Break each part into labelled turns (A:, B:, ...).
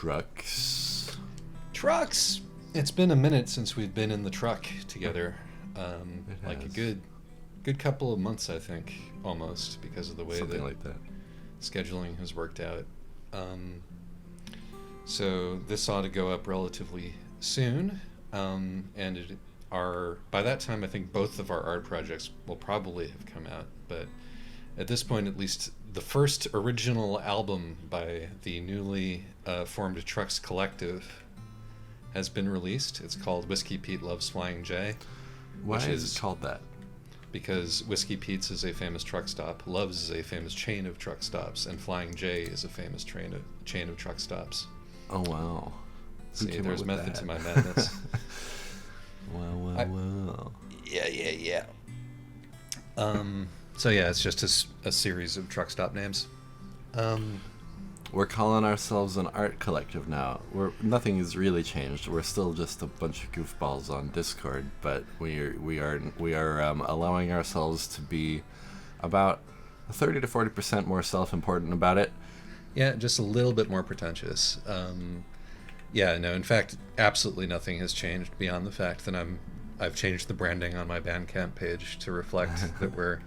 A: Trucks.
B: Trucks! It's been a minute since we've been in the truck together. Like a good couple of months, I think, almost, because of the way
A: Something
B: that
A: like that.
B: scheduling has worked out. So this ought to go up relatively soon, and by that time I think both of our art projects will probably have come out, but at this point at least the first original album by the newly formed Trucks Collective has been released. It's called Whiskey Pete Loves Flying J.
A: Why
B: which
A: is it called that?
B: Because Whiskey Pete's is a famous truck stop, Loves is a famous chain of truck stops, and Flying J is a famous chain of truck stops.
A: Oh, wow. Who
B: See,
A: came up
B: there's
A: with
B: method
A: that?
B: to my madness.
A: Wow.
B: Yeah. So yeah, it's just a series of truck stop names.
A: We're calling ourselves an art collective now. Nothing has really changed. We're still just a bunch of goofballs on Discord, but we are allowing ourselves to be about 30 to 40% more self-important about it.
B: Yeah, just a little bit more pretentious. Yeah, no, in fact, absolutely nothing has changed beyond the fact that I've changed the branding on my Bandcamp page to reflect that we're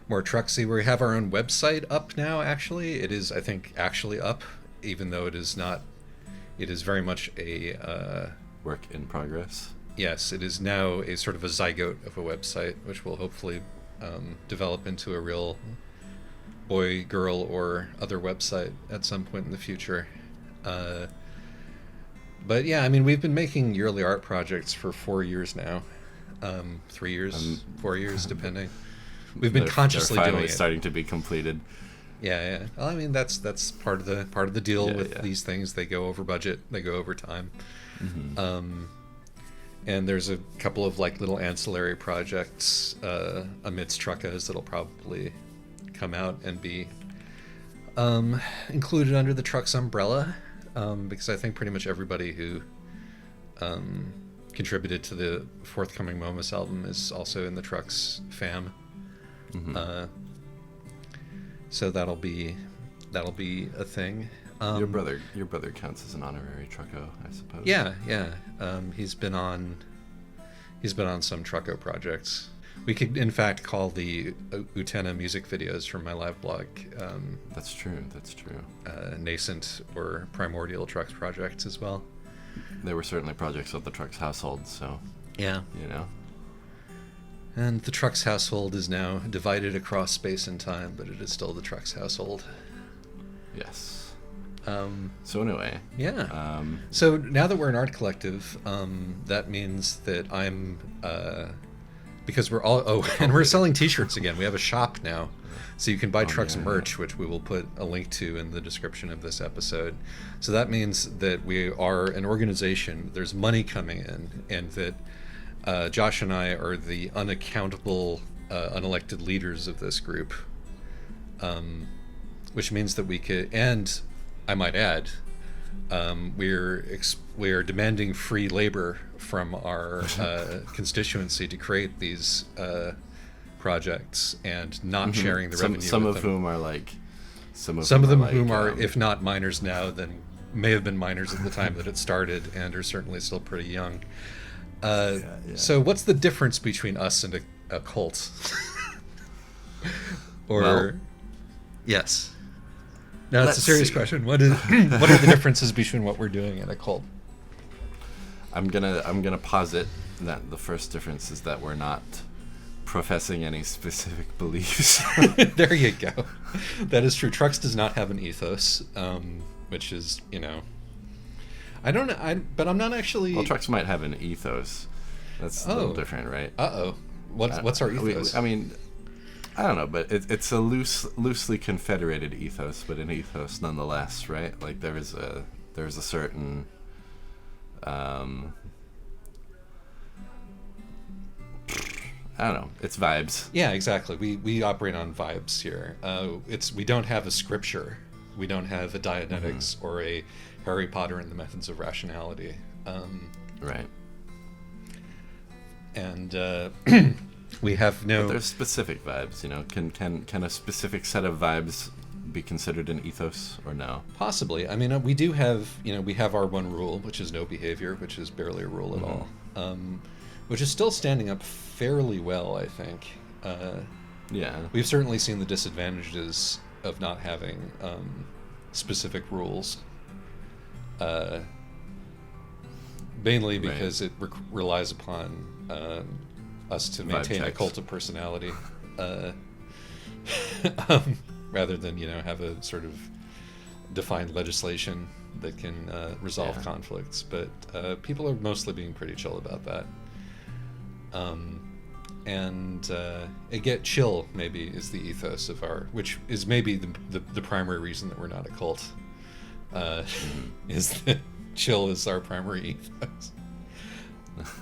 B: more trucksy. We have our own website up now, actually. It is, I think, actually up, even though it is not. It is very much a...
A: Work in progress.
B: Yes, it is now a sort of a zygote of a website, which will hopefully develop into a real boy, girl, or other website at some point in the future. But yeah, I mean, we've been making yearly art projects for 4 years now. 3 years, 4 years, depending. We've been consciously
A: they're
B: doing
A: finally
B: it.
A: starting to be completed.
B: Yeah. Well, I mean, that's part of the deal with
A: Yeah.
B: these things. They go over budget. They go over time.
A: Mm-hmm.
B: And there's a couple of like little ancillary projects amidst Truckos that'll probably come out and be included under the Trucks umbrella, because I think pretty much everybody who contributed to the forthcoming Momus album is also in the Trucks fam.
A: Mm-hmm.
B: So that'll be a thing.
A: Your brother counts as an honorary trucko, I suppose.
B: Yeah. He's been on some trucko projects. We could, in fact, call the Utena music videos from my live blog.
A: That's true.
B: Nascent or primordial Trucks projects as well.
A: They were certainly projects of the Trucks household, so
B: Yeah.
A: you know.
B: And the Trucks household is now divided across space and time, but it is still the Trucks household.
A: Yes.
B: Um,
A: So anyway.
B: yeah. So now that we're an art collective, that means that I'm, because we're all, and we're selling t-shirts again. We have a shop now. So you can buy Trucks merch, which we will put a link to in the description of this episode. So that means that we are an organization, there's money coming in, and that Josh and I are the unaccountable, unelected leaders of this group, which means that we could, and I might add, we are demanding free labor from our constituency to create these projects and not sharing the revenue.
A: Some
B: with
A: of
B: them.
A: whom are like, some of
B: Some of them
A: like,
B: whom are, if not minors now, then may have been minors at the time that it started and are certainly still pretty young.
A: Yeah.
B: So what's the difference between us and a cult? Or
A: Well,
B: yes. No, it's a
A: let's
B: serious
A: see.
B: question. What are the differences between what we're doing and a cult?
A: I'm gonna posit that the first difference is that we're not professing any specific beliefs.
B: There you go. That is true. Trucks does not have an ethos, which is, I don't know, but I'm not actually...
A: Well, Trucks might have an ethos. That's a little different, right?
B: Uh-oh. What's our ethos?
A: I mean, I don't know, but it's a loosely confederated ethos, but an ethos nonetheless, right? Like there's a certain I don't know. It's vibes.
B: Yeah, exactly. We operate on vibes here. We don't have a scripture. We don't have a Dianetics or a Harry Potter and the Methods of Rationality.
A: Right.
B: And we have no...
A: But there's specific vibes, Can a specific set of vibes be considered an ethos or no?
B: Possibly. I mean, we do have, we have our one rule, which is no behavior, which is barely a rule at all, which is still standing up fairly well, I think.
A: Yeah.
B: We've certainly seen the disadvantages of not having specific rules, mainly because it relies upon us to maintain a cult of personality, rather than have a sort of defined legislation that can resolve conflicts. But people are mostly being pretty chill about that. And chill maybe is the ethos of which is maybe the primary reason that we're not a cult, is that chill is our primary ethos.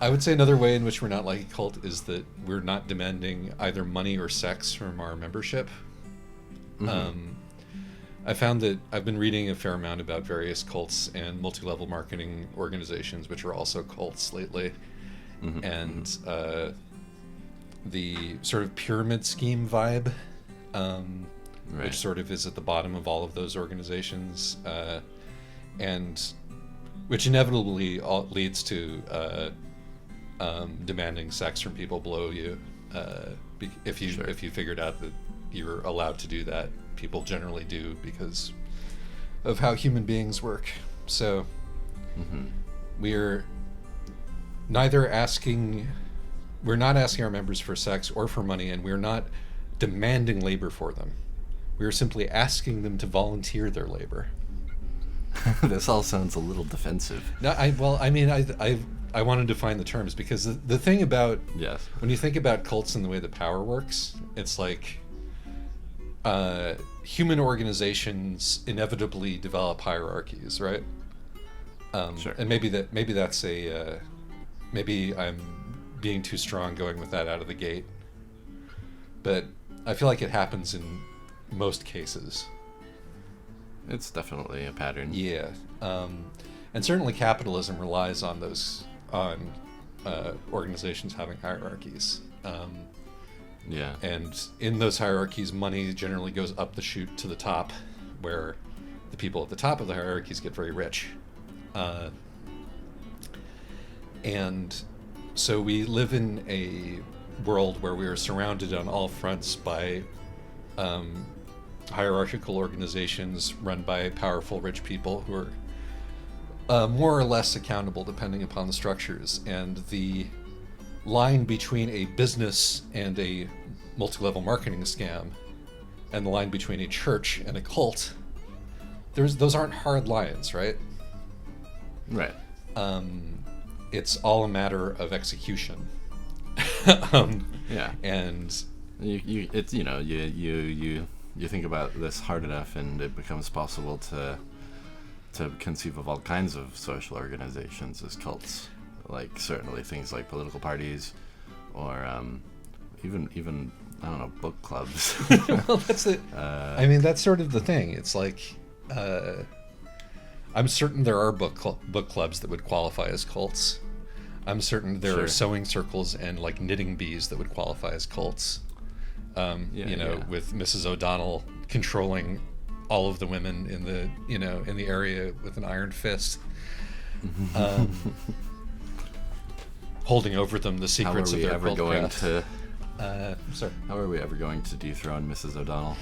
B: I would say another way in which we're not like a cult is that we're not demanding either money or sex from our membership. I found that I've been reading a fair amount about various cults and multi-level marketing organizations, which are also cults lately. And the sort of pyramid scheme vibe, which sort of is at the bottom of all of those organizations, and which inevitably leads to demanding sex from people below you. If you figured out that you're allowed to do that, people generally do because of how human beings work. So we're not asking our members for sex or for money, and we're not demanding labor for them. We're simply asking them to volunteer their labor.
A: This all sounds a little defensive.
B: No, I want to define the terms, because the thing about when you think about cults and the way that power works, it's like human organizations inevitably develop hierarchies, right?
A: Sure.
B: And maybe that's maybe I'm being too strong going with that out of the gate, but I feel like it happens in most cases.
A: It's definitely a pattern.
B: Yeah, and certainly capitalism relies on organizations having hierarchies. And in those hierarchies, money generally goes up the chute to the top, where the people at the top of the hierarchies get very rich. And so we live in a world where we are surrounded on all fronts by hierarchical organizations run by powerful rich people who are more or less accountable depending upon the structures. And the line between a business and a multi-level marketing scam, and the line between a church and a cult, those aren't hard lines, right?
A: Right.
B: It's all a matter of execution. And
A: you think about this hard enough, and it becomes possible to conceive of all kinds of social organizations as cults, like certainly things like political parties, or even I don't know, book clubs.
B: Well, that's it. That's sort of the thing. It's like I'm certain there are book clubs that would qualify as cults. I'm certain there are sewing circles and like knitting bees that would qualify as cults. With Mrs. O'Donnell controlling all of the women in the area with an iron fist, holding over them the secrets of their cultcraft.
A: How are we ever going to dethrone Mrs. O'Donnell?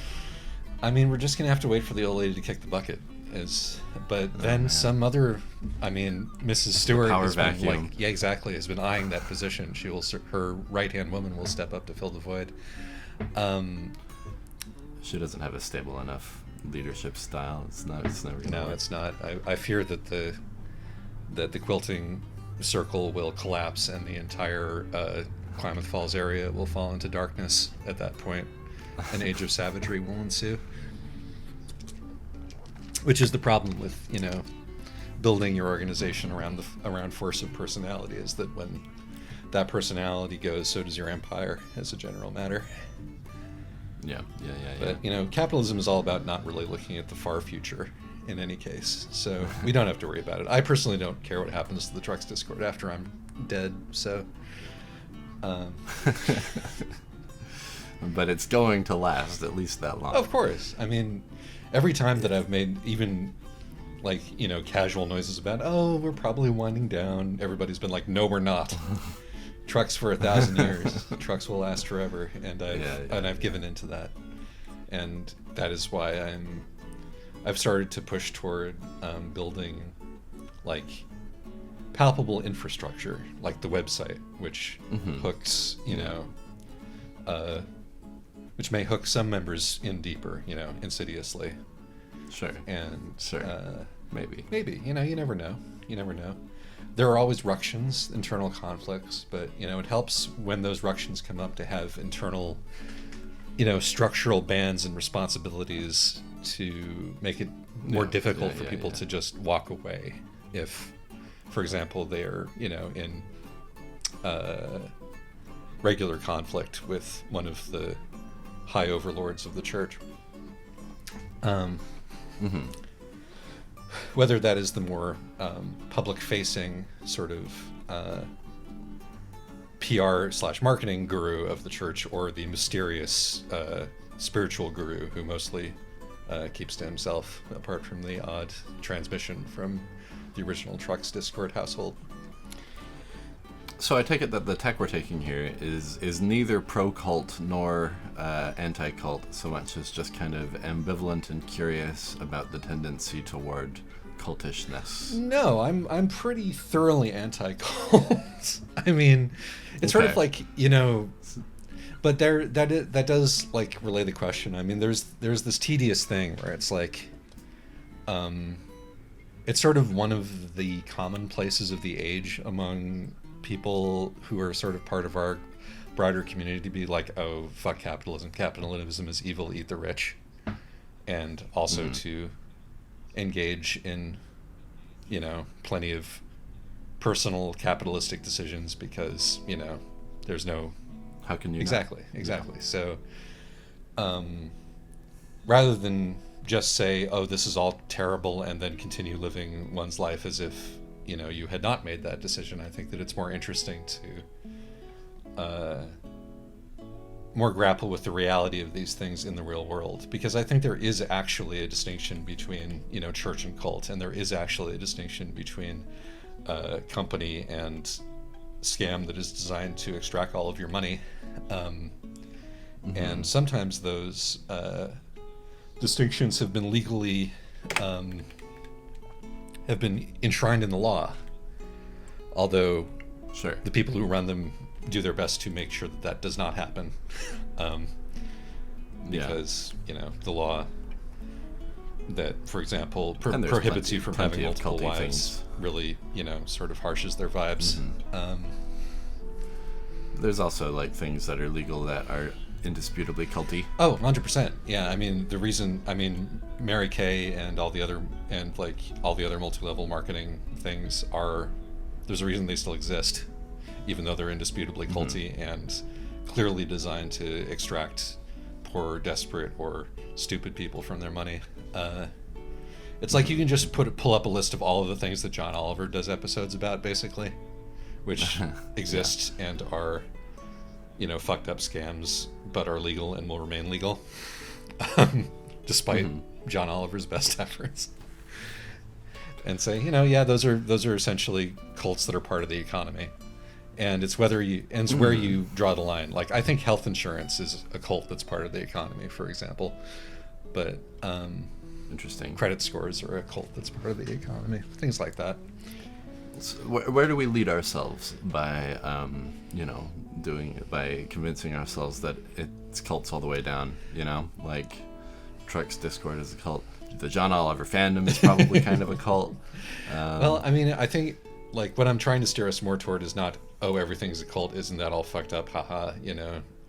B: We're just gonna have to wait for the old lady to kick the bucket. Some other, Mrs. Stewart has been has been eyeing that position. Her right-hand woman will step up to fill the void.
A: She doesn't have a stable enough leadership style. It's never gonna
B: No,
A: work.
B: it's not. I fear that the quilting circle will collapse and the entire Klamath Falls area will fall into darkness at that point. An age of savagery will ensue. Which is the problem with, building your organization around force of personality, is that when that personality goes, so does your empire, as a general matter.
A: Yeah.
B: But, capitalism is all about not really looking at the far future in any case, so we don't have to worry about it. I personally don't care what happens to the Trucks Discord after I'm dead, so...
A: but it's going to last at least that long.
B: Of course. I mean, every time that I've made even like, casual noises about, oh, we're probably winding down, everybody's been like, no, we're not. Trucks for 1,000 years. Trucks will last forever. And I've given into that. And that is why I've started to push toward building like palpable infrastructure, like the website, which hooks, which may hook some members in deeper, insidiously.
A: Sure.
B: And
A: maybe.
B: You never know. There are always ructions, internal conflicts, but it helps when those ructions come up to have internal, structural bands and responsibilities to make it more difficult for people to just walk away if, for example, they're in regular conflict with one of the high overlords of the church. Whether that is the more public-facing sort of PR/marketing guru of the church, or the mysterious spiritual guru who mostly keeps to himself, apart from the odd transmission from the original Trucks Discord household.
A: So I take it that the tech we're taking here is neither pro-cult nor anti-cult, so much as just kind of ambivalent and curious about the tendency toward cultishness.
B: No, I'm pretty thoroughly anti-cult. I mean, it's sort of like, but that does like relay the question. I mean, there's this tedious thing where it's like, it's sort of one of the commonplaces of the age among people who are sort of part of our broader community to be like, oh, fuck capitalism. Capitalism is evil, eat the rich. And also to engage in, plenty of personal capitalistic decisions because, there's no...
A: How can you
B: Exactly.
A: Yeah.
B: So, rather than just say, oh, this is all terrible, and then continue living one's life as if, you had not made that decision, I think that it's more interesting to more grapple with the reality of these things in the real world, because I think there is actually a distinction between, church and cult, and there is actually a distinction between company and scam that is designed to extract all of your money. And sometimes those distinctions have been legally have been enshrined in the law, although
A: Sure.
B: the people who run them do their best to make sure that does not happen, because the law that, for example, prohibits you from having multiple wives
A: things.
B: really sort of harshes their vibes.
A: There's also like things that are legal that are indisputably culty.
B: Oh, 100%. Yeah, I mean, Mary Kay and all the other multi-level marketing things there's a reason they still exist, even though they're indisputably culty and clearly designed to extract poor, desperate, or stupid people from their money. It's like you can just pull up a list of all of the things that John Oliver does episodes about, basically, which exist and are, fucked up scams, but are legal and will remain legal, despite John Oliver's best efforts. And say, those are essentially cults that are part of the economy, and it's where you draw the line. Like, I think health insurance is a cult that's part of the economy, for example, but
A: Interesting.
B: credit scores are a cult that's part of the economy. Things like that.
A: So where do we lead ourselves by, by convincing ourselves that it's cults all the way down? Like Trucks Discord is a cult. The John Oliver fandom is probably kind of a cult.
B: Well, I mean, I think like what I'm trying to steer us more toward is not, oh, everything's a cult. Isn't that all fucked up? Haha.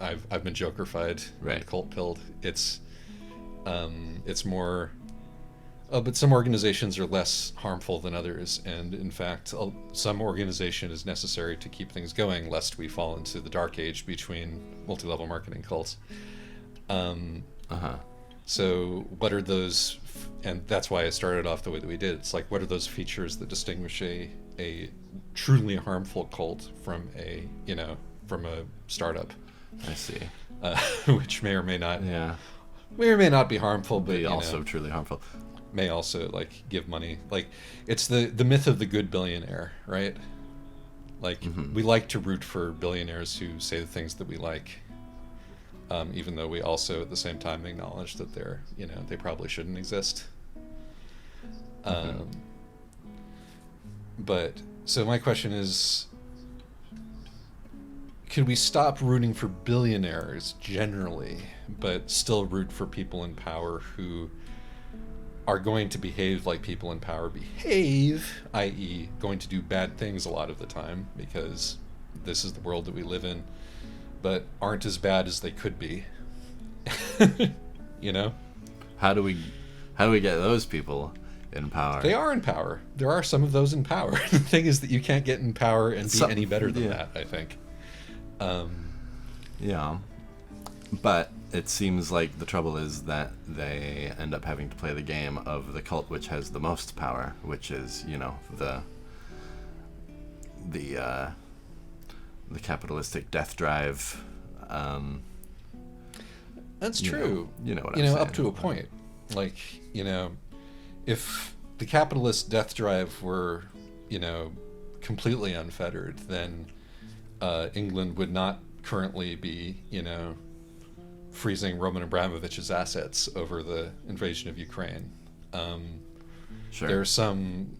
B: I've been jokerfied,
A: right?
B: Cult pilled. It's more. Oh, but some organizations are less harmful than others, and in fact, some organization is necessary to keep things going, lest we fall into the dark age between multi-level marketing cults. So what are those, and that's why I started off the way that we did. It's like, what are those features that distinguish a truly harmful cult from a startup?
A: I see.
B: Which may or may not be harmful, but
A: Be also truly harmful.
B: may also like give money. Like it's the myth of the good billionaire, right? Like we like to root for billionaires who say the things that we like, even though we also at the same time acknowledge that they probably shouldn't exist. But so my question is, could we stop rooting for billionaires generally, but still root for people in power who are going to behave like people in power behave, i.e. going to do bad things a lot of the time, because this is the world that we live in, but aren't as bad as they could be? You know?
A: How do we get those people in power?
B: They are in power. There are some of those in power. The thing is that you can't get in power and be any better than that, I think.
A: Yeah. But it seems like the trouble is that they end up having to play the game of the cult which has the most power, which is, the capitalistic death drive.
B: That's true.
A: You know what I'm saying.
B: Up to a point. Like, if the capitalist death drive were, completely unfettered, then England would not currently be, freezing Roman Abramovich's assets over the invasion of Ukraine.
A: Sure.
B: There are some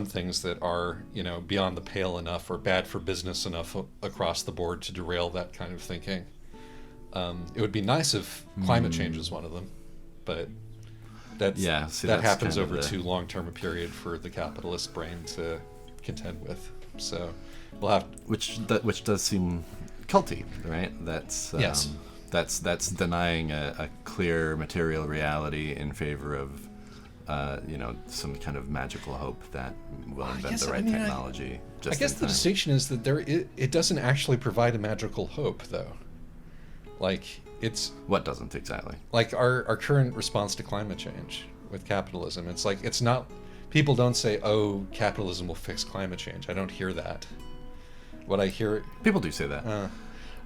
B: things that are, beyond the pale enough or bad for business enough across the board to derail that kind of thinking. It would be nice if climate change was one of them, but that happens over too long-term a period for the capitalist brain to contend with. So we'll have
A: which does seem culty, right? That's
B: yes.
A: That's denying a clear material reality in favor of some kind of magical hope that will invent the right technology.
B: I guess the distinction is that it doesn't actually provide a magical hope, though. Like it's
A: what doesn't exactly?
B: Like our current response to climate change with capitalism. It's like it's not. People don't say, "Oh, capitalism will fix climate change." I don't hear that. What I hear,
A: people do say that.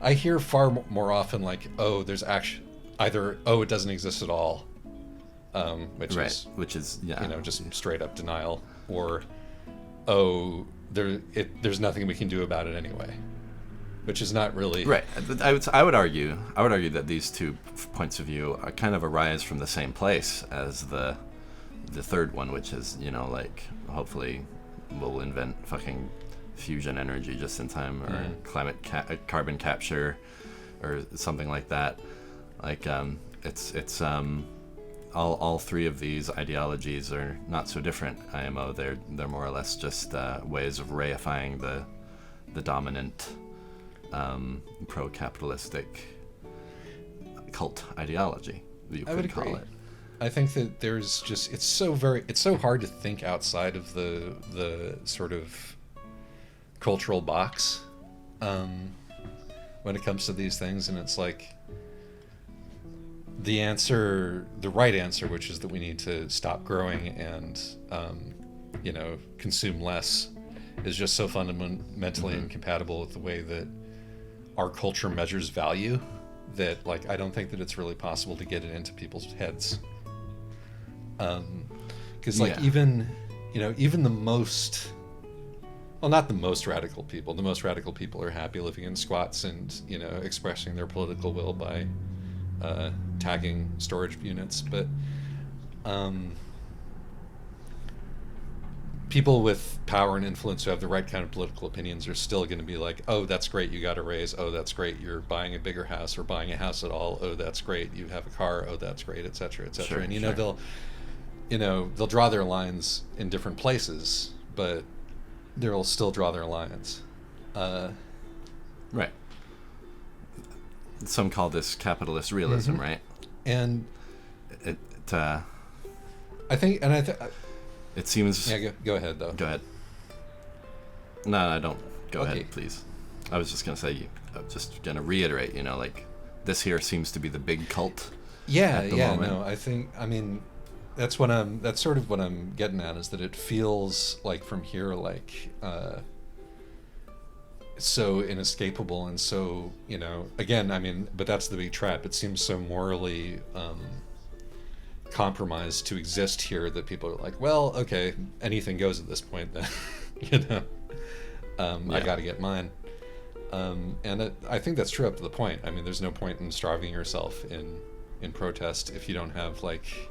B: I hear far more often like, "Oh, there's actually either it doesn't exist at all," which is just straight up denial, or there's nothing we can do about it anyway, which is not really
A: right. I would argue that these two points of view are kind of arise from the same place as the third one, which is hopefully we'll invent fucking fusion energy just in time, or carbon capture, or something like that. Like it's all three of these ideologies are not so different. IMO, they're more or less just ways of reifying the dominant pro-capitalistic cult ideology, you could call it.
B: I think that there's just it's so hard to think outside of the sort of cultural box when it comes to these things, and it's like the right answer, which is that we need to stop growing and consume less, is just so fundamentally incompatible with the way that our culture measures value that I don't think that it's really possible to get it into people's heads. Because even the most, well, not the most radical people. The most radical people are happy living in squats and expressing their political will by tagging storage units. But people with power and influence who have the right kind of political opinions are still going to be like, oh, that's great, you got a raise. Oh, that's great, you're buying a bigger house or buying a house at all. Oh, that's great, you have a car. Oh, that's great, etc., etc.
A: Sure,
B: and
A: sure.
B: they'll draw their lines in different places, but they'll still draw their lines.
A: Right. Some call this capitalist realism, right?
B: And
A: I
B: think,
A: it seems.
B: Yeah, go ahead though.
A: Go ahead. No, don't. Go
B: Okay.
A: ahead, please. I was just gonna say, I'm just gonna reiterate. This here seems to be the big cult.
B: Yeah,
A: moment.
B: No, that's sort of what I'm getting at, is that it feels like from here, so inescapable and so, again, I mean, but that's the big trap. It seems so morally compromised to exist here that people are like, well, okay, anything goes at this point then. I got to get mine. And I think that's true up to the point. I mean, there's no point in starving yourself in protest if you don't have like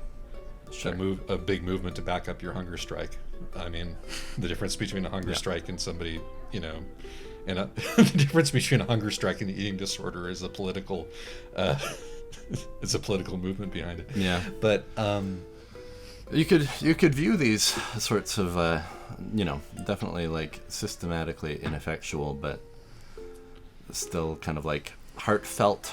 B: a big movement to back up your hunger strike. I mean, the difference between a hunger strike and somebody, and the difference between a hunger strike and an eating disorder is a political, it's a political movement behind it.
A: Yeah.
B: But
A: you could view these sorts of, definitely like systematically ineffectual, but still kind of like heartfelt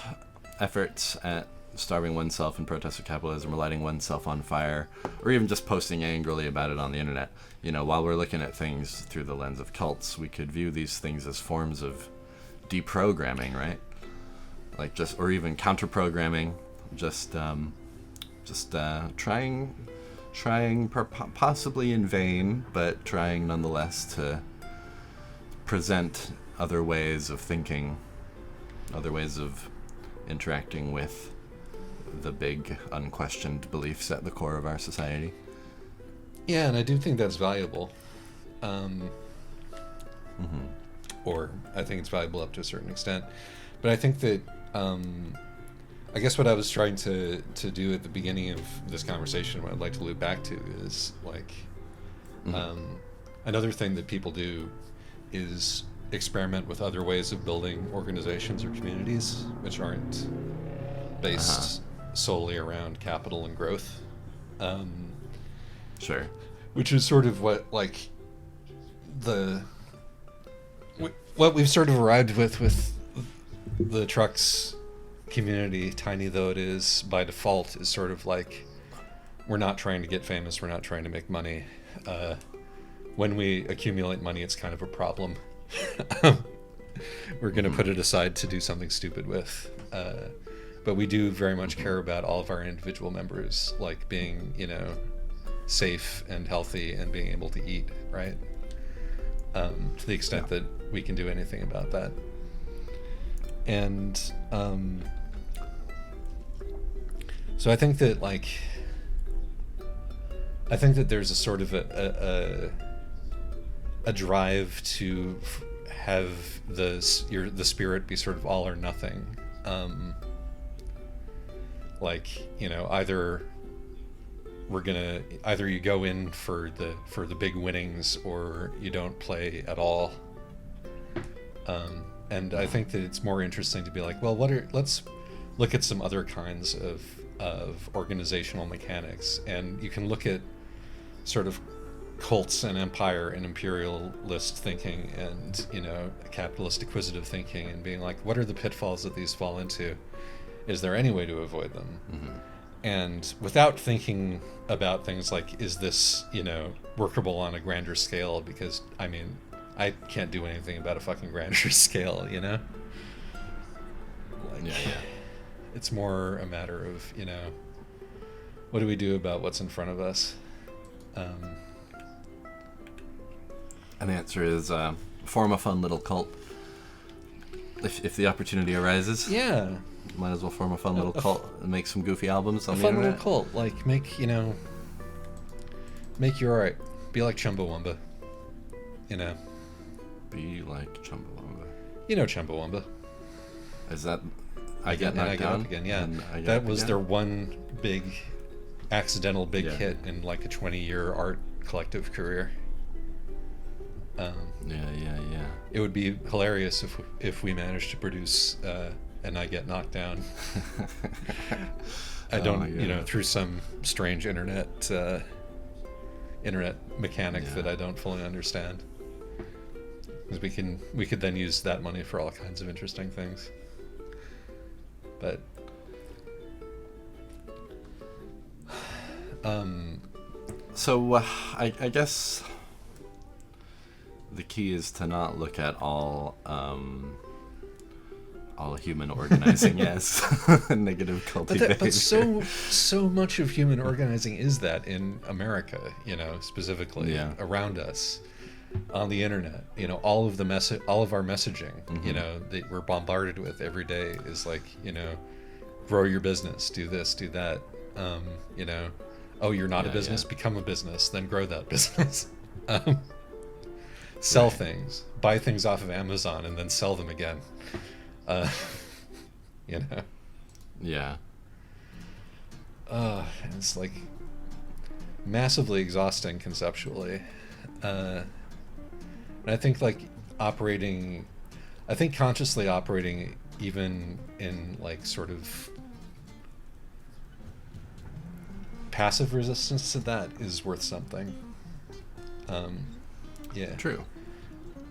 A: efforts at starving oneself in protest of capitalism, or lighting oneself on fire, or even just posting angrily about it on the internet. While we're looking at things through the lens of cults, we could view these things as forms of deprogramming, right? Like or even counter-programming, trying possibly in vain, but trying nonetheless to present other ways of thinking, other ways of interacting with the big unquestioned beliefs at the core of our society.
B: Yeah, and I do think that's valuable. Or I think it's valuable up to a certain extent. But I think that, I guess what I was trying to do at the beginning of this conversation, what I'd like to loop back to is like, another thing that people do is experiment with other ways of building organizations or communities which aren't based solely around capital and growth.
A: Sure.
B: Which is sort of what what we've sort of arrived with the trucks community, tiny though it is by default, is sort of like, we're not trying to get famous, we're not trying to make money. When we accumulate money, it's kind of a problem. We're going to put it aside to do something stupid with. But we do very much care about all of our individual members, like being, safe and healthy and being able to eat, right? To the extent that we can do anything about that. And so I think that there's a sort of a drive to have the spirit be sort of all or nothing. Either you go in for the big winnings or you don't play at all. And I think that it's more interesting to be like, well, let's look at some other kinds of organizational mechanics, and you can look at sort of cults and empire and imperialist thinking and capitalist acquisitive thinking, and being like, what are the pitfalls that these fall into? Is there any way to avoid them? And without thinking about things like, is this workable on a grander scale? Because I mean, I can't do anything about a fucking grander scale, It's more a matter of what do we do about what's in front of us?
A: An answer is form a fun little cult. If the opportunity arises, might as well form a fun little cult and make some goofy albums on the internet.
B: A fun little cult, like make you alright. Be like Chumbawamba,
A: Be like Chumbawamba.
B: Chumbawamba.
A: Is that I Get Knocked Down?
B: Again, yeah. That was their one big, accidental hit in like a 20-year art collective career. It would be hilarious if we managed to produce an I Get Knocked Down. I don't, through some strange internet mechanic that I don't fully understand. Because we could then use that money for all kinds of interesting things. But
A: so I guess the key is to not look at all human organizing as negative cultivation.
B: But so much of human organizing is that in America, specifically around us. on the internet. You know, all of our messaging,
A: Mm-hmm.
B: you know, that we're bombarded with every day is like, you know, grow your business, do this, do that. You know, oh, you're not a
A: Yeah,
B: business,
A: yeah.
B: become a business, then grow that business. Sell
A: Right.
B: things, buy things off of Amazon, and then sell them again. Uh, you know,
A: Yeah.
B: it's like massively exhausting conceptually. And I think like consciously operating even in like sort of passive resistance to that is worth something. Yeah.
A: True.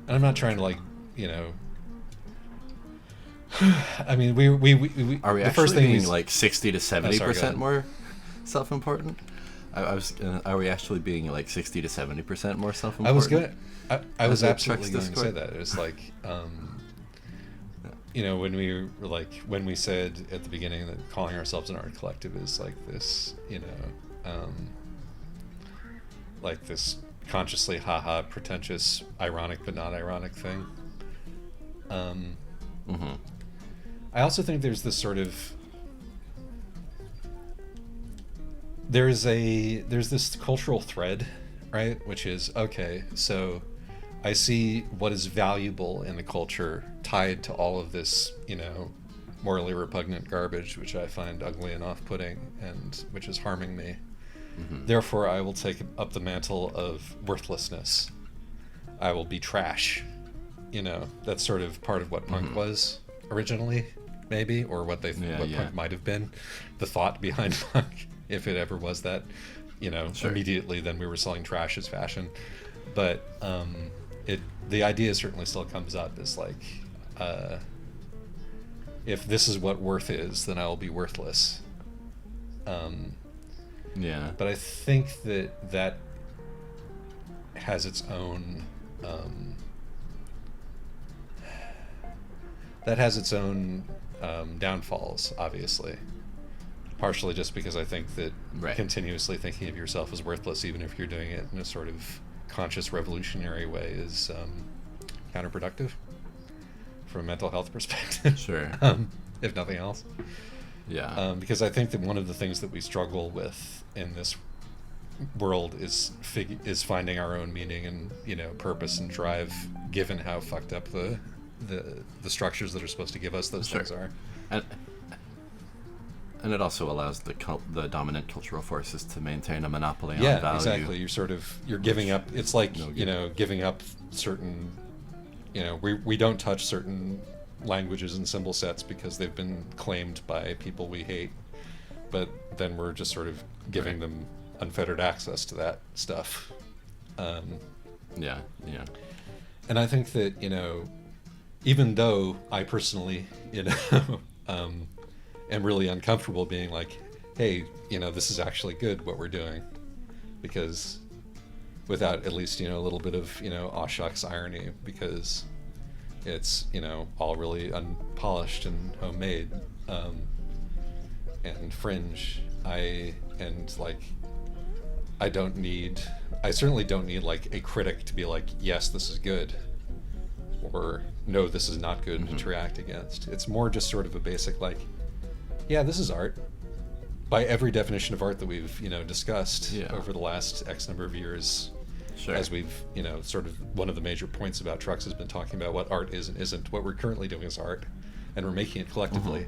B: And I'm not trying to like, you know. I mean, we
A: Are we
B: the first
A: actually
B: thing
A: being like 60 to 70%
B: ahead.
A: more self-important? Are we actually being like 60 to 70% more self-important?
B: I was
A: As a
B: absolutely
A: Trex
B: going to say
A: Discord?
B: that. It was like, you know, when we said at the beginning that calling ourselves an art collective is like this, you know, like this consciously haha pretentious, ironic but not ironic thing.
A: Mm-hmm.
B: I also think there's this sort of there's this cultural thread, right? Which is, okay, so I see what is valuable in the culture tied to all of this, you know, morally repugnant garbage, which I find ugly and off-putting, and which is harming me.
A: Mm-hmm.
B: Therefore, I will take up the mantle of worthlessness. I will be trash. You know, that's sort of part of what punk was originally, maybe, or what punk might have been. The thought behind punk, if it ever was that. You know,
A: Sure.
B: immediately then we were selling trash as fashion. But the idea certainly still comes up as like, if this is what worth is, then I will be worthless.
A: Yeah.
B: But I think that has its own downfalls, obviously. Partially just because I think that
A: Right.
B: continuously thinking of yourself as worthless, even if you're doing it in a sort of conscious revolutionary way, is counterproductive from a mental health perspective.
A: Sure.
B: If nothing else.
A: Yeah.
B: Because I think that one of the things that we struggle with in this world is finding our own meaning and, you know, purpose and drive, given how fucked up the structures that are supposed to give us those
A: Sure.
B: things are.
A: And it also allows the dominant cultural forces to maintain a monopoly on
B: Yeah,
A: value.
B: exactly. You're giving up. It's like,
A: No
B: you
A: good.
B: know, giving up certain. You know, we don't touch certain languages and symbol sets because they've been claimed by people we hate, but then we're just sort of giving
A: Right.
B: them unfettered access to that stuff.
A: Yeah. Yeah.
B: And I think that, you know, even though I personally, you know, am really uncomfortable being like, hey, you know, this is actually good what we're doing, because without at least, you know, a little bit of, you know, aw shucks irony, because it's, you know, all really unpolished and homemade, and fringe. I certainly don't need like a critic to be like, yes, this is good, or no, this is not good, to react against. It's more just sort of a basic like, yeah, this is art by every definition of art that we've, you know, discussed over the last X number of years.
A: Sure.
B: As we've, you know, sort of one of the major points about Trucks has been talking about what art is and isn't. What we're currently doing is art, and we're making it collectively.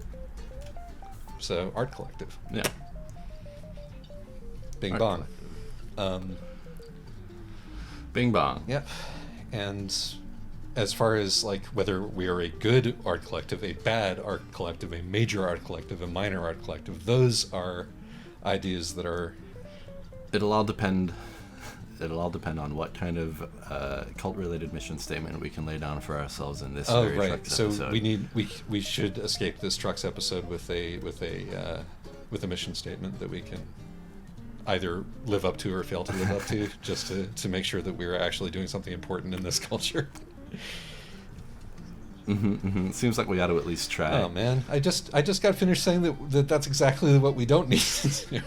B: So, art collective.
A: Yeah.
B: Bing
A: Art
B: bong.
A: Bing bong.
B: Yep. And as far as like whether we are a good art collective, a bad art collective, a major art collective, a minor art collective, those are ideas that are.
A: It'll all depend on what kind of cult-related mission statement we can lay down for ourselves in this very
B: Right.
A: Trucks
B: So
A: episode.
B: we should escape this Trucks episode with a mission statement that we can either live up to or fail to live up to, just to make sure that we're actually doing something important in this culture.
A: Seems like we ought to at least try.
B: Oh man, I just got finished saying that's exactly what we don't need to do.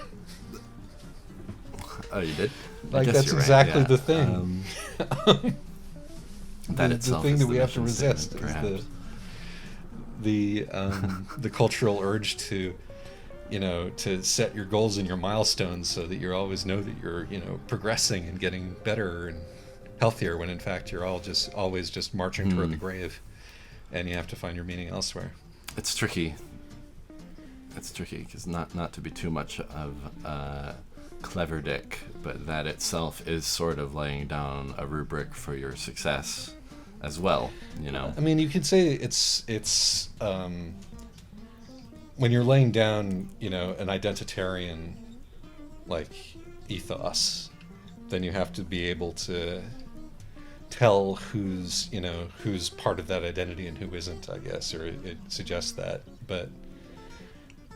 A: Oh, you did? I
B: Like,
A: guess
B: that's
A: you're right,
B: exactly
A: yeah.
B: the thing.
A: That
B: the
A: itself
B: thing
A: is
B: that
A: the
B: we have to
A: mission
B: resist
A: statement,
B: is
A: perhaps.
B: the cultural urge to, to set your goals and your milestones so that you always know that you're, progressing and getting better and healthier, when in fact you're always just marching toward the grave, and you have to find your meaning elsewhere.
A: It's tricky. It's tricky because not to be too much of a clever dick, but that itself is sort of laying down a rubric for your success as well.
B: I mean, you could say it's when you're laying down, an identitarian like ethos, then you have to be able to tell who's part of that identity and who isn't, I guess, or it suggests that. But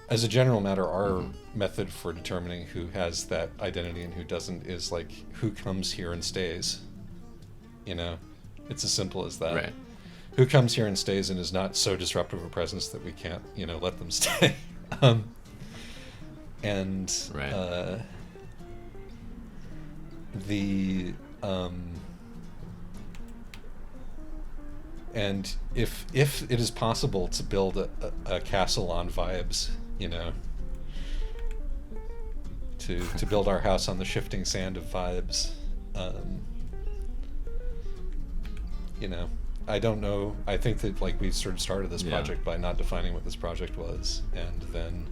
B: as a general matter, our method for determining who has that identity and who doesn't is like who comes here and stays. It's as simple as that.
A: Right.
B: Who comes here and stays and is not so disruptive a presence that we can't, let them stay.
A: Right.
B: And if it is possible to build a castle on vibes, to build our house on the shifting sand of vibes, I don't know. I think that we sort of started this project by not defining what this project was, and then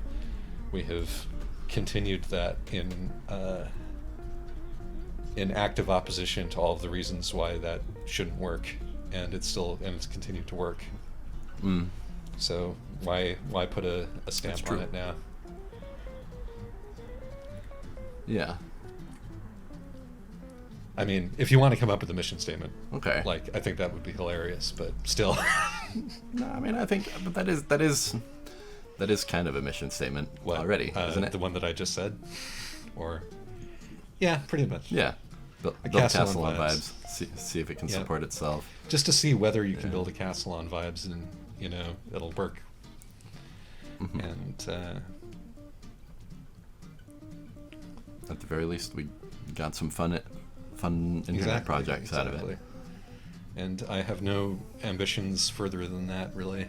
B: we have continued that in active opposition to all of the reasons why that shouldn't work, and it's continued to work. So why put a stamp on it now?
A: Yeah.
B: I mean, if you want to come up with a mission statement,
A: Okay.
B: I think that would be hilarious, but still.
A: No, I mean, I think that is kind of a mission statement already, isn't it?
B: The one that I just said, or yeah, pretty much.
A: Yeah. Build castle on vibes. See if it can support itself.
B: Just to see whether you can build a castle on vibes, and it'll work. And
A: at the very least, we got some fun internet projects out of it.
B: And I have no ambitions further than that, really.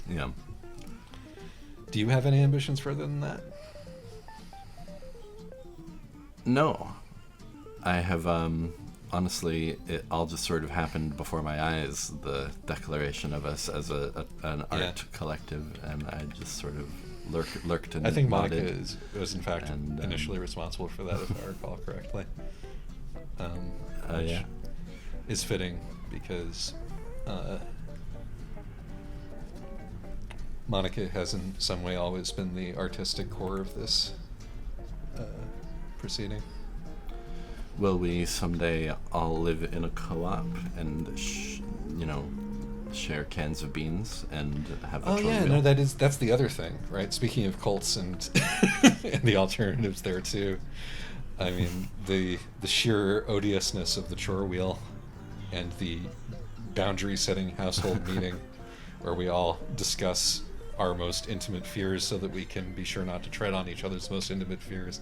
A: Yeah.
B: Do you have any ambitions further than that?
A: No. I have, honestly, it all just sort of happened before my eyes, the declaration of us as an art collective, and I just sort of lurked and
B: I think
A: nodded.
B: Monica was in fact initially responsible for that, if I recall correctly. Which is fitting, because Monica has in some way always been the artistic core of this proceeding.
A: Will we someday all live in a co-op and share cans of beans and have a
B: no, that's the other thing, right? Speaking of cults and and the alternatives there too. I mean, the sheer odiousness of the chore wheel and the boundary setting household meeting where we all discuss our most intimate fears so that we can be sure not to tread on each other's most intimate fears.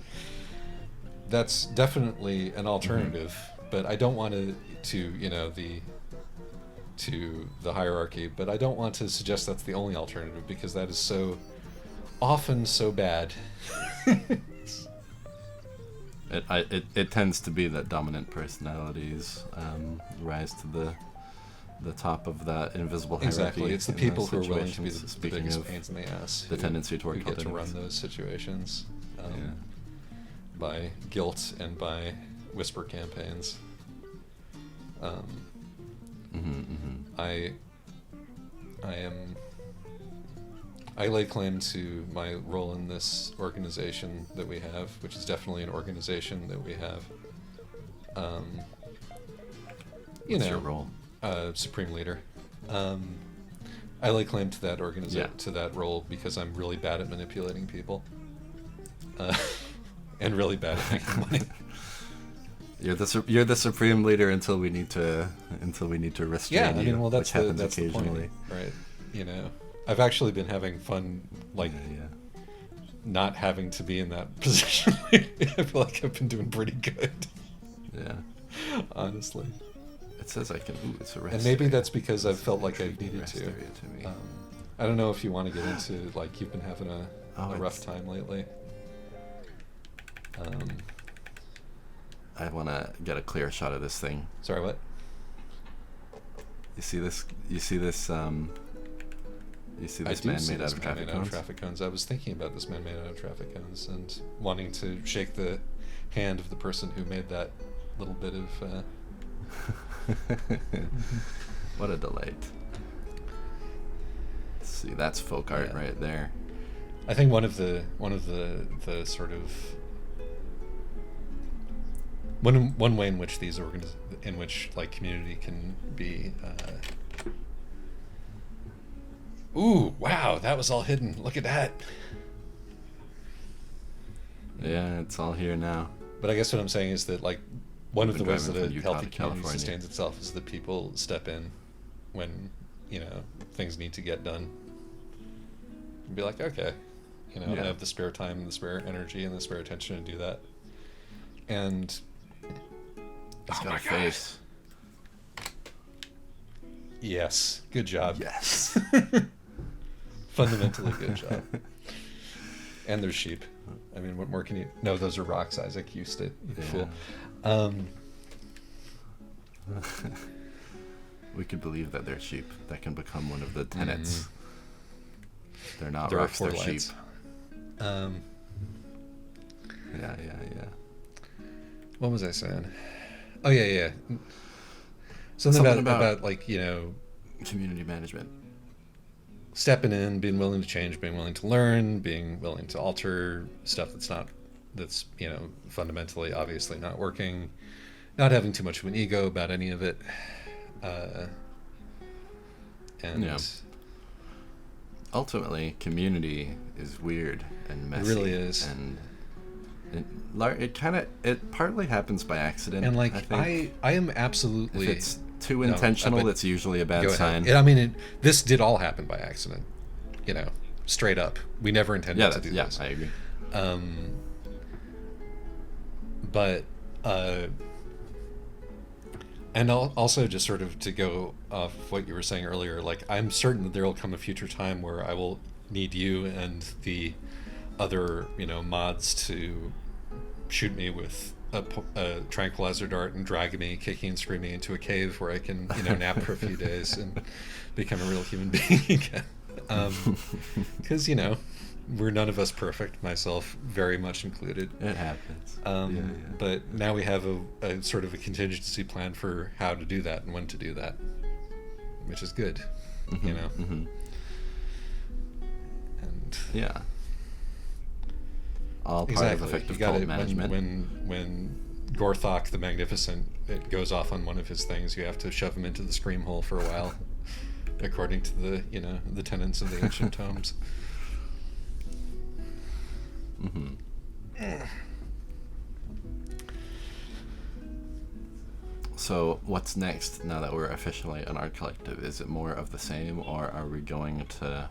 B: That's definitely an alternative, but I don't want to the hierarchy, but I don't want to suggest that's the only alternative, because that is so often so bad.
A: It tends to be that dominant personalities rise to the top of that invisible hierarchy.
B: Exactly, it's the people who are willing to be the
A: Speaking
B: biggest
A: of
B: pains in the ass,
A: the tendency toward
B: who get to
A: cultiveness.
B: run those situations by guilt and by whisper campaigns. I lay claim to my role in this organization that we have, which is definitely an organization that we have.
A: What's your role?
B: Supreme Leader. I lay claim to that to that role because I'm really bad at manipulating people, and really bad at making money.
A: You're the supreme leader until we need to restrain you.
B: Yeah, I mean, well, that's
A: happens
B: the
A: occasionally.
B: point, right? I've actually been having fun, not having to be in that position. I feel like I've been doing pretty good.
A: Yeah.
B: Honestly.
A: It says I can. Ooh, it's a rest
B: And maybe
A: area.
B: that's because I've
A: It's
B: felt
A: an
B: like I've
A: intriguing
B: needed
A: rest
B: to.
A: area to me.
B: I don't know if you want to get into, like, you've been having a rough
A: it's-
B: time lately.
A: I want to get a clear shot of this thing.
B: Sorry, what?
A: You see this? You see this? You see this man made out of traffic cones?
B: Traffic cones. I was thinking about this man made out of traffic cones and wanting to shake the hand of the person who made that little bit of.
A: What a delight! Let's see, that's folk art
B: Yeah.
A: right there.
B: I think one of the sort of one way in which these in which like community can be. Ooh! Wow, that was all hidden. Look at that.
A: Yeah, it's all here now.
B: But I guess what I'm saying is that, like, one of
A: Been
B: the ways that
A: driving
B: a
A: from Utah
B: healthy
A: to
B: community
A: California.
B: sustains itself is that people step in when, you know, things need to get done. And be like, okay, you know,
A: Yeah.
B: I have the spare time and the spare energy and the spare attention to do that. And
A: It's
B: Oh
A: got
B: my
A: a face.
B: yes, good job.
A: Yes.
B: Fundamentally good job. And there's sheep. I mean, what more can you? No, those are rocks, Isaac. You used it. You fool.
A: We could believe that they're sheep. That can become one of the tenets. They're not
B: There are
A: rocks,
B: four
A: they're sheep.
B: lights.
A: Yeah.
B: What was I saying? Oh yeah. Something about like, you know,
A: Community management.
B: stepping in, being willing to change, being willing to learn, being willing to alter stuff that's you know, fundamentally obviously not working, not having too much of an ego about any of it, and
A: Yeah. Ultimately, community is weird and messy.
B: really is.
A: And it partly happens by accident.
B: and like
A: I think.
B: I am absolutely.
A: If it's too
B: No,
A: intentional,
B: but
A: it's usually a bad
B: go ahead.
A: sign.
B: I mean, this did all happen by accident. You know, straight up. We never intended
A: Yeah,
B: to do this.
A: I agree.
B: But and also just sort of to go off what you were saying earlier, like I'm certain that there will come a future time where I will need you and the other, you know, mods to shoot me with a tranquilizer dart and drag me kicking and screaming into a cave where I can, you know, nap for a few days and become a real human being again. Because, you know, we're none of us perfect, myself very much included.
A: It happens.
B: But now we have a sort of a contingency plan for how to do that and when to do that, which is good, you know. And
A: Yeah. All part
B: exactly,
A: of effective
B: you got
A: cult
B: it.
A: management.
B: When Gorthok the Magnificent, it goes off on one of his things, you have to shove him into the scream hole for a while, according to the, you know, the tenets of the ancient tomes.
A: So what's next now that we're officially an art collective? Is it more of the same, or are we going to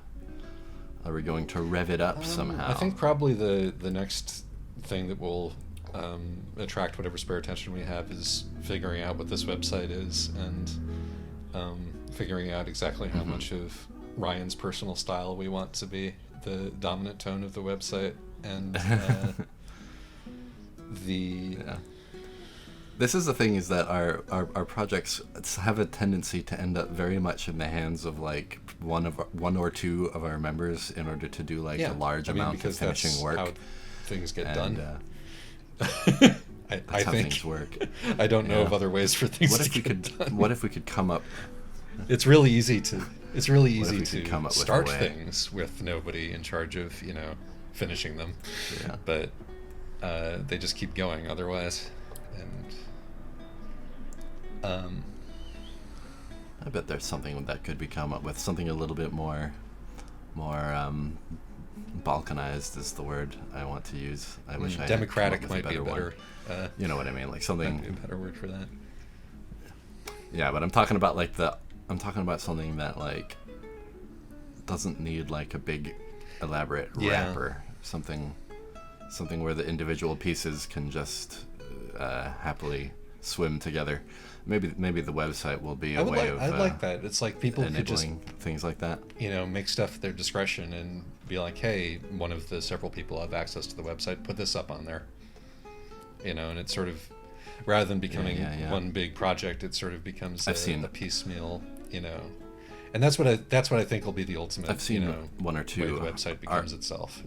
A: rev it up somehow?
B: I think probably the next thing that will attract whatever spare attention we have is figuring out what this website is and figuring out exactly how much of Ryan's personal style we want to be the dominant tone of the website, and
A: Yeah. This is the thing, is that our projects have a tendency to end up very much in the hands of like one or two of our members in order to do like a large amount of
B: because
A: finishing
B: that's
A: work.
B: how things get
A: And,
B: done.
A: that's
B: I
A: how
B: think
A: things work.
B: I don't know
A: Yeah.
B: of other ways for things
A: What
B: to
A: if we
B: get
A: could?
B: done.
A: What if we could come up?
B: It's really easy to
A: we could
B: to
A: come up with a
B: start
A: way?
B: things with nobody in charge of, you know, finishing them.
A: Yeah.
B: But they just keep going otherwise. And
A: I bet there's something that could be come up with, something a little bit more balkanized is the word I want to use. I wish I had
B: democratic
A: come up with
B: might be a
A: one.
B: better
A: You know what I mean, like
B: might be a
A: something.
B: better word for that.
A: Yeah, but I'm talking about something that like doesn't need like a big elaborate
B: Yeah.
A: wrapper. Something where the individual pieces can just happily swim together. Maybe the website will be a
B: I'd
A: way of
B: like that. It's like people could just,
A: enabling things like that.
B: make stuff at their discretion and be like, hey, one of the several people have access to the website, put this up on there. And it's sort of, rather than becoming one big project, it sort of becomes a piecemeal, and that's what I think will be the ultimate.
A: I've seen one or two
B: way the website becomes itself.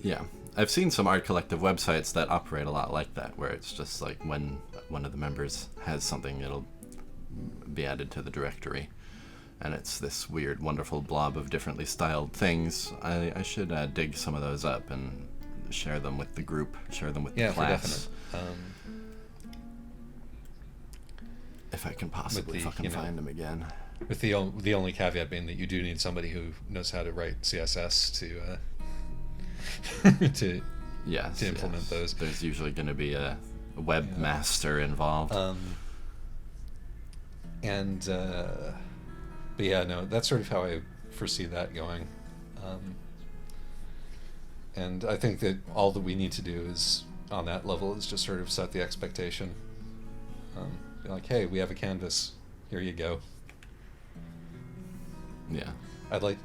A: Yeah, I've seen some art collective websites that operate a lot like that, where it's just like when one of the members has something, it'll be added to the directory, and it's this weird, wonderful blob of differently styled things. I should dig some of those up and share them with the group, share them with the class.
B: For definite.
A: If I can possibly fucking find them again.
B: With the only caveat being that you do need somebody who knows how to write CSS to implement those.
A: There's usually going to be a webmaster involved.
B: But yeah, no, that's sort of how I foresee that going. And I think that all that we need to do is, on that level, is just sort of set the expectation. Be like, hey, we have a canvas. Here you go.
A: Yeah.
B: I'd like,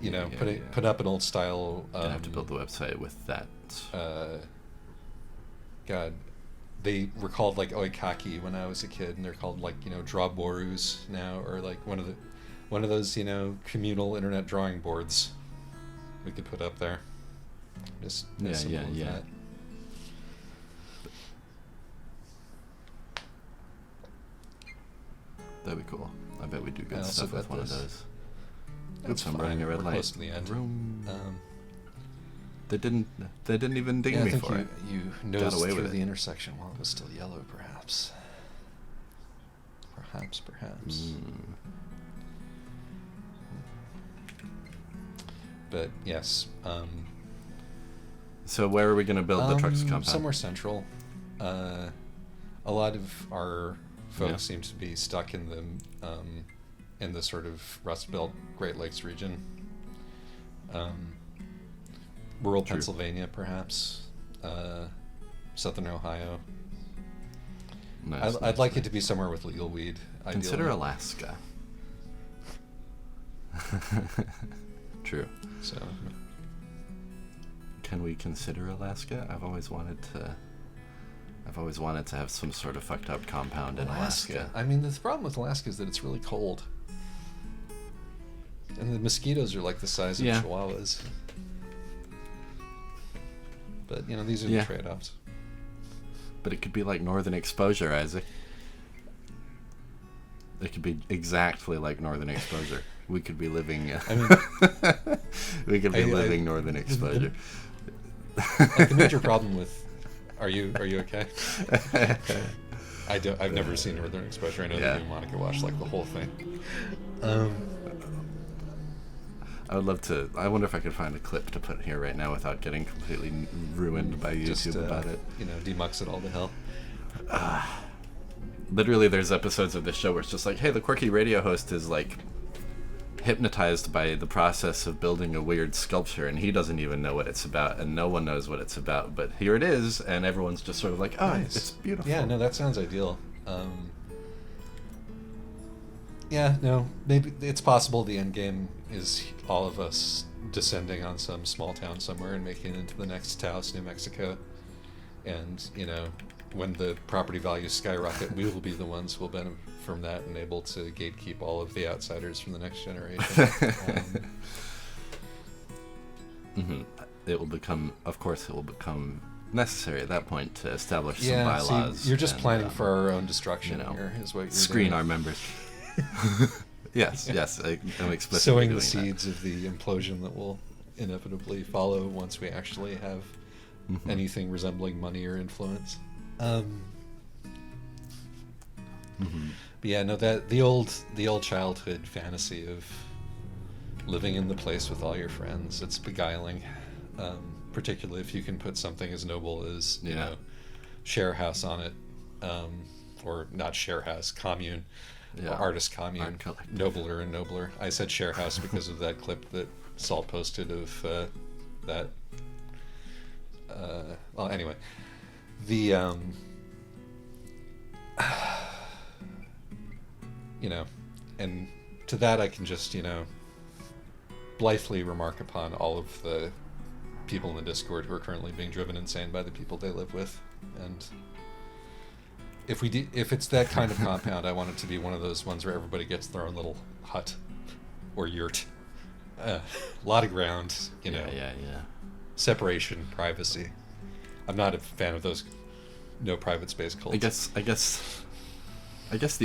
B: put up an old style.
A: Gonna have to build the website with that.
B: God, they were called like oikaki when I was a kid, and they're called like drawborus now, or like one of those communal internet drawing boards we could put up there. Just that.
A: That'd be cool. I bet we do good stuff with one of those.
B: Oops,
A: I'm running a red light.
B: Close to the end.
A: They didn't even ding me for it.
B: You nosed through the intersection while it was still yellow, perhaps. Perhaps. But yes.
A: So where are we going to build the trucks compound?
B: Somewhere central. A lot of our folks seem to be stuck in the sort of Rust Belt Great Lakes region. Rural Pennsylvania, perhaps. Southern Ohio. I'd like it to be somewhere with legal weed.
A: Consider
B: ideally.
A: Alaska. True.
B: So,
A: can we consider Alaska? I've always wanted to have some sort of fucked up compound in Alaska.
B: I mean, the problem with Alaska is that it's really cold, and the mosquitoes are like the size of chihuahuas. But these are the trade-offs.
A: But it could be like Northern Exposure, Isaac. It could be exactly like Northern Exposure. We could be living. We could be living Northern Exposure.
B: Like the major problem with, are you okay? I've never seen Northern Exposure. I know that you and Monica watched like the whole thing.
A: I would love to. I wonder if I could find a clip to put here right now without getting completely ruined by YouTube about it.
B: Demux it all to hell.
A: Literally, there's episodes of this show where it's just like, hey, the quirky radio host is like hypnotized by the process of building a weird sculpture, and he doesn't even know what it's about, and no one knows what it's about, but here it is, and everyone's just sort of like, oh, nice. It's beautiful.
B: Yeah, no, that sounds ideal. Maybe it's possible the end game is all of us descending on some small town somewhere and making it into the next Taos, New Mexico, and when the property values skyrocket, we will be the ones who will benefit from that and able to gatekeep all of the outsiders from the next generation.
A: It will become necessary at that point to establish some bylaws.
B: So you're just planning for our own destruction here, is what you're
A: screen
B: doing.
A: Our members. yes, I'm explicitly
B: sowing
A: doing
B: the seeds of the implosion that will inevitably follow once we actually have anything resembling money or influence. But yeah, no, that the old childhood fantasy of living in the place with all your friends, it's beguiling. Particularly if you can put something as noble as share house on it, or not share house, commune, artist commune, nobler and nobler. I said share house because of that clip that Salt posted of that. Well, anyway, the you know, and to that I can just, you know, blithely remark upon all of the people in the Discord who are currently being driven insane by the people they live with. And if it's that kind of compound, I want it to be one of those ones where everybody gets their own little hut or yurt. A lot of ground, you know.
A: Yeah.
B: Separation, privacy. I'm not a fan of those no private space cults.
A: I guess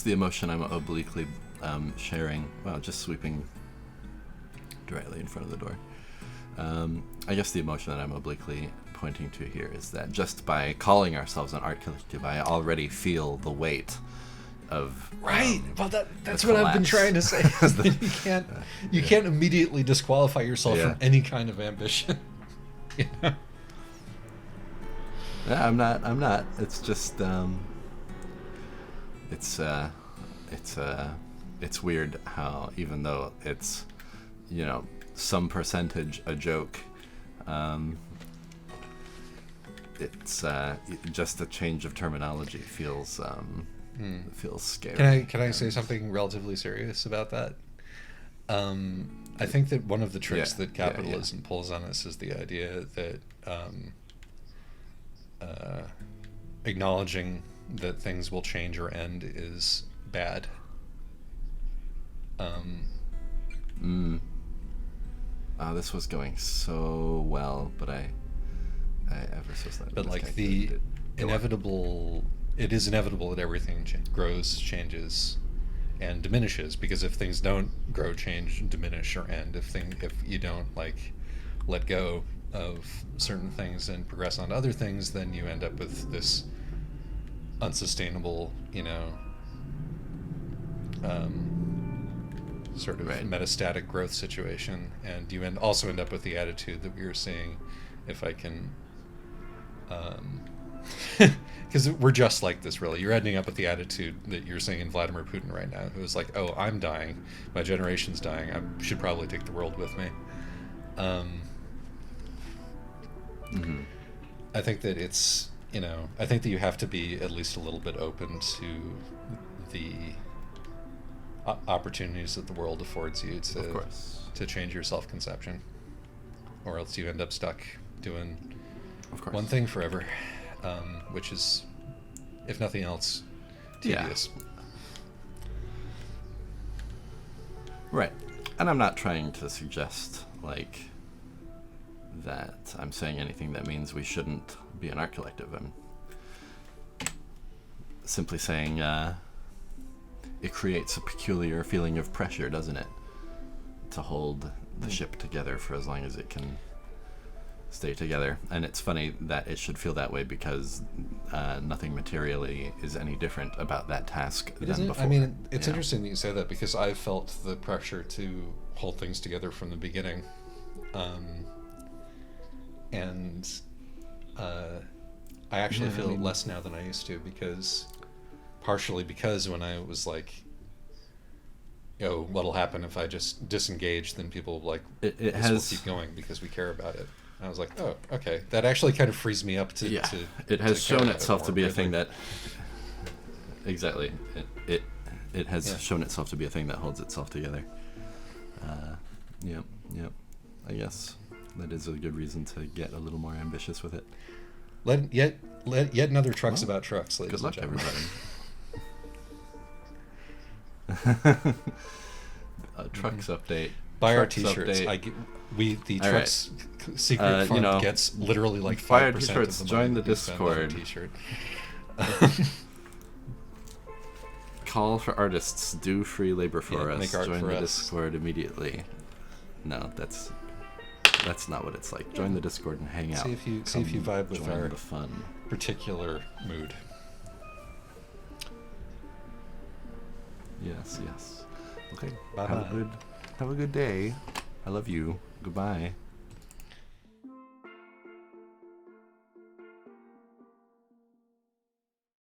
A: the emotion I'm obliquely sharing, well, just sweeping directly in front of the door. I guess the emotion that I'm obliquely pointing to here is that just by calling ourselves an art collective, I already feel the weight of
B: right. Well, that's what I've been trying to say. You can't immediately disqualify yourself from any kind of ambition. You know?
A: Yeah, I'm not. It's just it's weird how, even though it's, you know, some percentage a joke, it's just a change of terminology feels scary.
B: Can I say something relatively serious about that? I think that one of the tricks that capitalism pulls on us is the idea that acknowledging that things will change or end is bad.
A: This was going so well, but I ever so slightly.
B: But like the inevitable, it is inevitable that everything grows, changes, and diminishes. Because if things don't grow, change, diminish, or end, if you don't like let go of certain things and progress on to other things, then you end up with this unsustainable, you know, sort of metastatic growth situation. And you also end up with the attitude that we were seeing, if I can, because we're just like this, really. You're ending up with the attitude that you're seeing in Vladimir Putin right now, who is like, oh, I'm dying, my generation's dying, I should probably take the world with me. I think that it's, you know, I think that you have to be at least a little bit open to the opportunities that the world affords you to change your self-conception, or else you end up stuck doing one thing forever, which is, if nothing else, tedious.
A: Right. And I'm not trying to suggest like that I'm saying anything that means we shouldn't be an art collective. I'm simply saying it creates a peculiar feeling of pressure, doesn't it, to hold the ship together for as long as it can stay together. And it's funny that it should feel that way, because nothing materially is any different about that task than before.
B: I mean, it's interesting that you say that, because I've felt the pressure to hold things together from the beginning. And I actually feel it less now than I used to, partially because when I was like, oh, what'll happen if I just disengage, then people like, will keep going because we care about it. And I was like, oh, okay. That actually kind of frees me up to
A: it has shown itself to be a thing that exactly it has shown itself to be a thing that holds itself together. Yep. I guess that is a good reason to get a little more ambitious with it.
B: Yet another Trucks About Trucks, ladies
A: and luck,
B: gentlemen.
A: Everybody. Trucks update.
B: Buy our t-shirts. The Trucks secret fund gets literally like 5% of the money.
A: Join the Discord.
B: T-shirt.
A: Call for artists. Do free labor for us. Join the
B: us.
A: Discord immediately. No, that's not what it's like. Join the Discord and hang out.
B: See if you vibe with our
A: the fun.
B: Particular mood.
A: Yes. Okay.
B: Bye.
A: Have a good day. I love you. Goodbye.